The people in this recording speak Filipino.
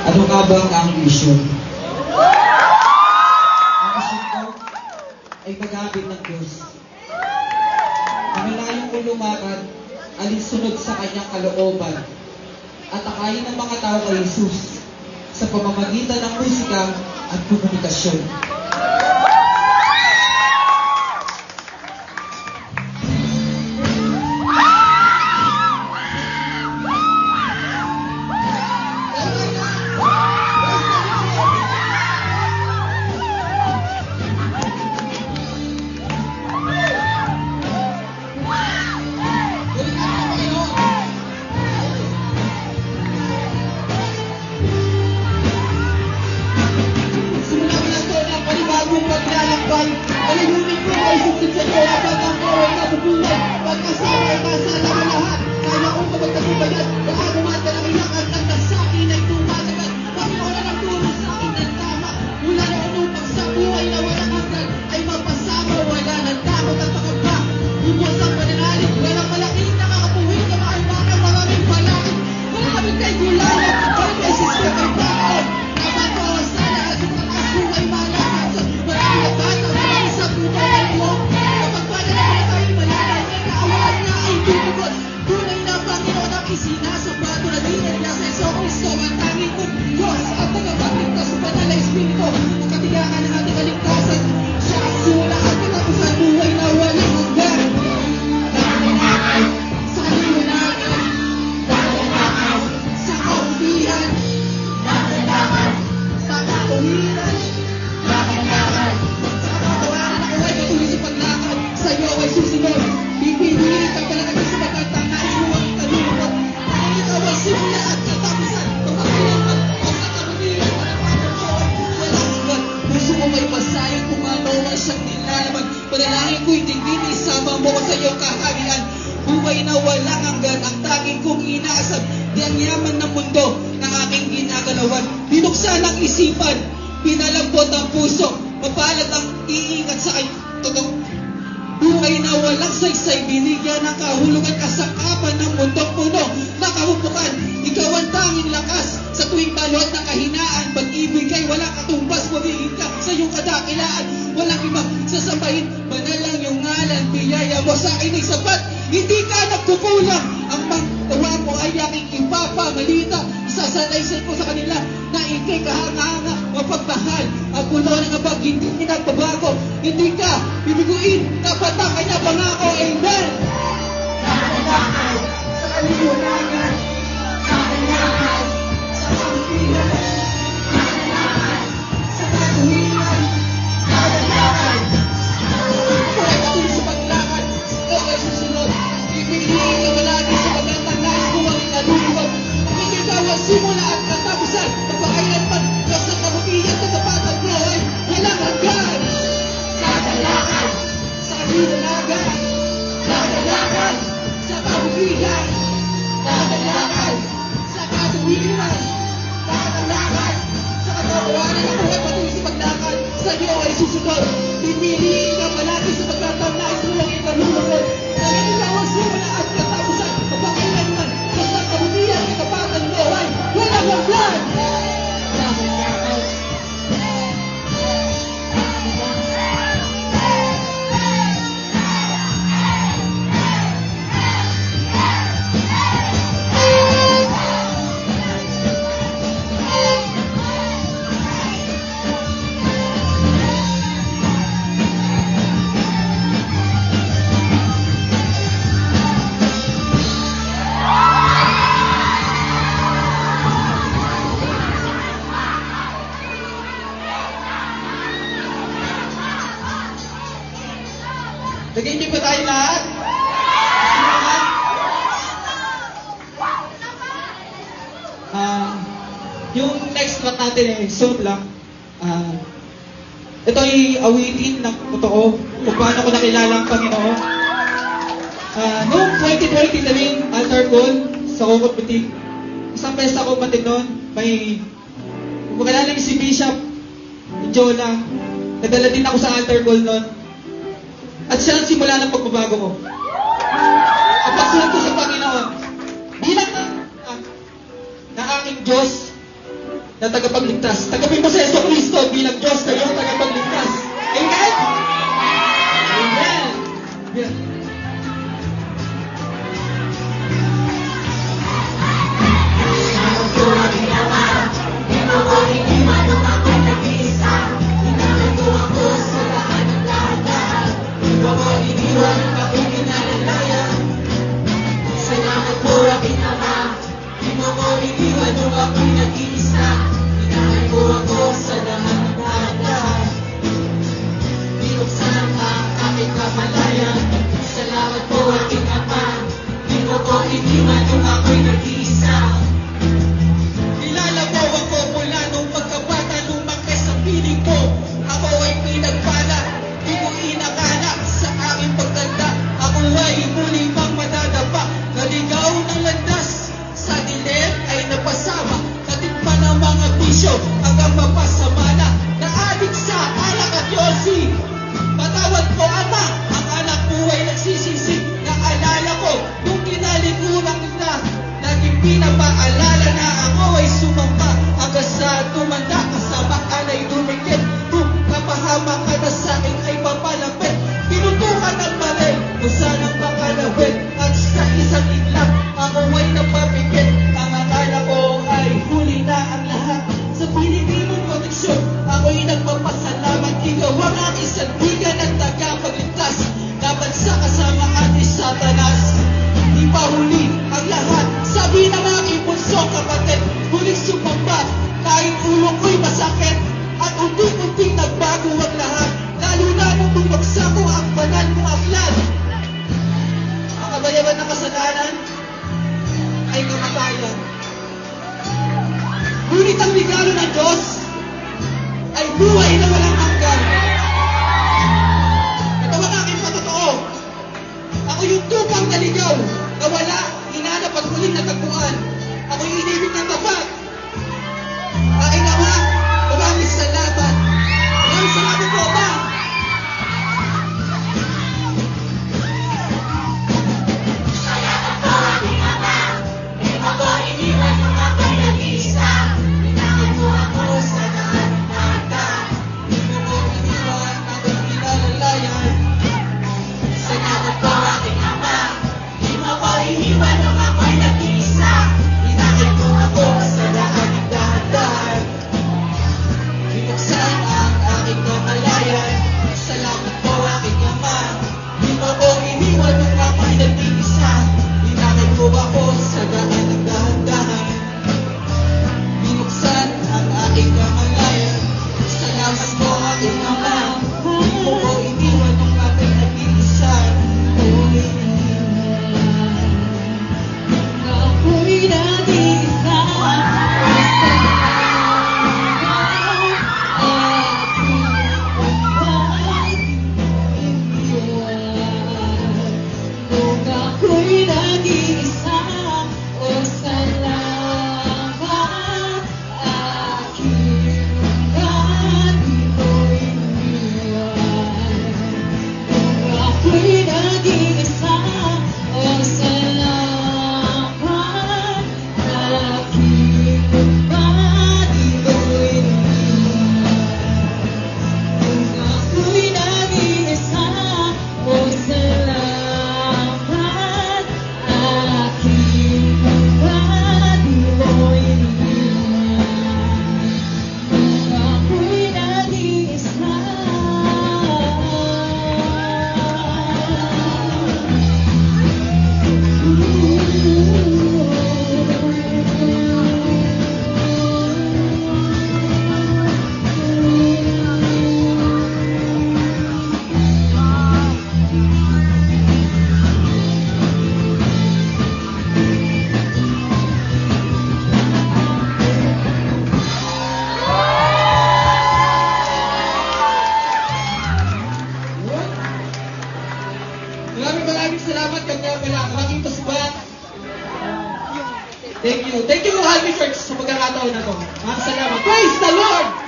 Ano nga ba ang vision? Ang vision ko ay pag-abit ng Diyos. Nangalayon ko lumakad, alinsunod sa kanyang kalooban, at akayin ng mga tao kay Jesus sa pamamagitan ng musika at komunikasyon. Alilimin ko ay suklit sa iyo habang ang kaway na bubuhay. Pagkasama ay nasa laman lahat. Kaya kong kapagtagubayan, baka gumanda ng iyakan at sa akin ay tumatagal. Panginoon na nagturo sa akin ng tama. Mula na unupang sa buhay na walang hanggan ay mapasama, wala ng takot at pagkaba. Bubos ang pananalig, walang malaking nakakapuhin na makalmakan, maraming palakit. Maraming kay gulayan, walang beses ko kay baon. Nabato ang sana at sa taas buhay malakas. Maraming nagbatang sa buhay mo. Kapag pala na tayo malalay, may kaawaan na ay tutugod. Tunay na Panginoon ang isinasabato na dinil niya sa Iso Kristo. Ang tanging kong Diyos at tagapagligtas sa banal na Espiritu. Ang katiyakan ng ating kaligtasan. Siya ang sula at katapusan buhay na walang hanggan. Nakakalakan sa kaliwanagan. Nakakalakan sa kauntihan. Nakakalakan sa katuwiran. Nakakalakan sa katawanan ng buhay patuloy sa paglakad. Sa iyo ay susunod. Pipiliin ka pala kami sa pagkatanais mo ang kalulunod. Ang ikaw ang simula at katapusan. Pagkakailangan ang katapusan para pagkakaway. Walang hanggan. Puso ko may pasayan kung ano ang siyang nilalaman. Panalangin ko'y tingin isama mo ko sa iyong kaharian. Buhay na walang hanggan ang tanging kong inaasam. Di ang yaman ng mundo na aking ginagalawan. Binuksan ang isipan, pinalambot ang puso. Mapalad ang iingat sa kanyang totoo. Buhay na walang saysay, binigyan ng kahulugan, kasangkapan ng mundong puno, nakahupukan. Ikaw ang tanging lakas sa tuwing balot ng kahinaan. Pag-ibig kay walang katumbas, mabigin ka sa iyong kadakilaan. Walang ibang sasabayin, manalang yung ngalan, biyaya mo sa akin ay sapat. Hindi ka nagkukulang, ang magtawa mo ay aking ipapamalita. Isasalaysay ko sa kanila na ikay kahanga-hanga, mapagmahal. Ang puno ng abag, hindi nagbabago. Hindi ka bibiguin, dapat ang kanya pangako. Amen! Nakakalakan sa kaliwanagan, nakakalakan sa kauntihan, nakakalakan sa katuwiran, nakakalakan buhay patuloy sa paglakad. Ikaw ay susunod. Pipiliin ka malagi sa pagkatanais mo ang inalulubag. Kung ikaw ang simula at katapusan, kapakailanman, Diyos ang kabutihan sa kapatang buhay, walang hanggan. Nakakalakan sa kaliwanagan, nakakalakan sa kauntihan, nakakalakan sa katuwiran, nakakalakan sa katawanan ng buhay patuloy sa paglakad. Sa iyo ay susunod. Pipiliin ka palagi sa pagkatanais mo ang inalulubag. Dahil ikaw ang simula at katapusan, kapakailanman, Diyos ang kabutihan sa kapatang buhay, walang hanggan. Nakakalakan. Nag-enjoy ba tayo lahat? Yung next track natin ay song lang. Ito ay awitin ng totoo kung paano ko nakilala ang Panginoon. Noong 2020 na rin, altar call sa Kokot Butik. Isang pesta ko pati noon, may kung makilala niyo si Bishop Jola, nadala din ako sa altar call noon. At siya ang simula ng pagbabago ko. Ang pagsunod ko sa Panginoon. Bilang na aking Diyos, na tagapagligtas. Tagapin mo sa Yeso Cristo bilang Diyos na iyong tagapagligtas. Amen? Amen. Yeah. Hanggang mapasama na naadik sa alak at yosi. Patawad ko, Ama, ang anak ko ay nagsisisi. Naalala ko nung kinalikuran kita, naging pinapaalala na ako ay sumamba. Hanggang sa tumanda, kasama ka na'y dumikit. Kung kapahama ka na sa akin ay papalapit. Tinutukan ng baril kung saan ang makalawit. At sa isang iglap, ako ay napapikit. Ang akala ko ay huli na ang lahat. Sa pinili mong proteksyon, ako'y nagpapasalamat. Ikaw ang aking sandigan at tagapagligtas laban sa kasamaan ni Satanas. Di pa huli ang lahat, sabi ng aking punsong kapatid. Huling sumamba, kahit ulo ko'y masakit. At unti-unting nagbago ang lahat, lalo na nung bumagsak ko ang banal mong aklan. Ang kabayaran ng kasalanan ay kamatayan. Ngunit ang regalo ng Diyos ay buhay na walang hanggan. Ito ang aking patotoo. Ako yung tupang naligaw, nawala, hinanap at huling natagpuan. Ako yung inibig ng tapat. Aking Ama, maraming salamat. Maraming salamat po, Ama. Salamat po, aking Ama. Di mo ko iniwan nung ako'y nag-iisa. Inakit mo ako sa lahat ng hagdan. Di mo ko iniwan, ako'y pinalalayan. Salamat po, aking Ama. Di mo ko iniwan nung ako'y nag-iisa. Inakit mo ako sa lahat ng dahan-dahan. Binuksan ang aking kamalayan. Salamat po, aking Ama. Di mo ko iniwan nung ako'y nag-iisa. Inakit mo ako sa daan ng dahan-dahan. Binuksan ang aking kamalayan. Salamat po, aking Ama. Di mo ko iniwan nung ako'y nag-iisa. Ako'y nag-iisa. Nung ako'y nag-iisa, o salamat, aking God, di mo iniwan. Nung ako'y nag-iisa, o salamat, aking God, di mo iniwan. Nung ako'y nag-iisa, o salamat, aking God, di mo iniwan. Nung ako'y nag-iisa. Maraming salamat kanya pala ang aking pasbat. Thank you. Thank you, Almi Church, sa pagkakataon na to. Maraming salamat. Praise the Lord!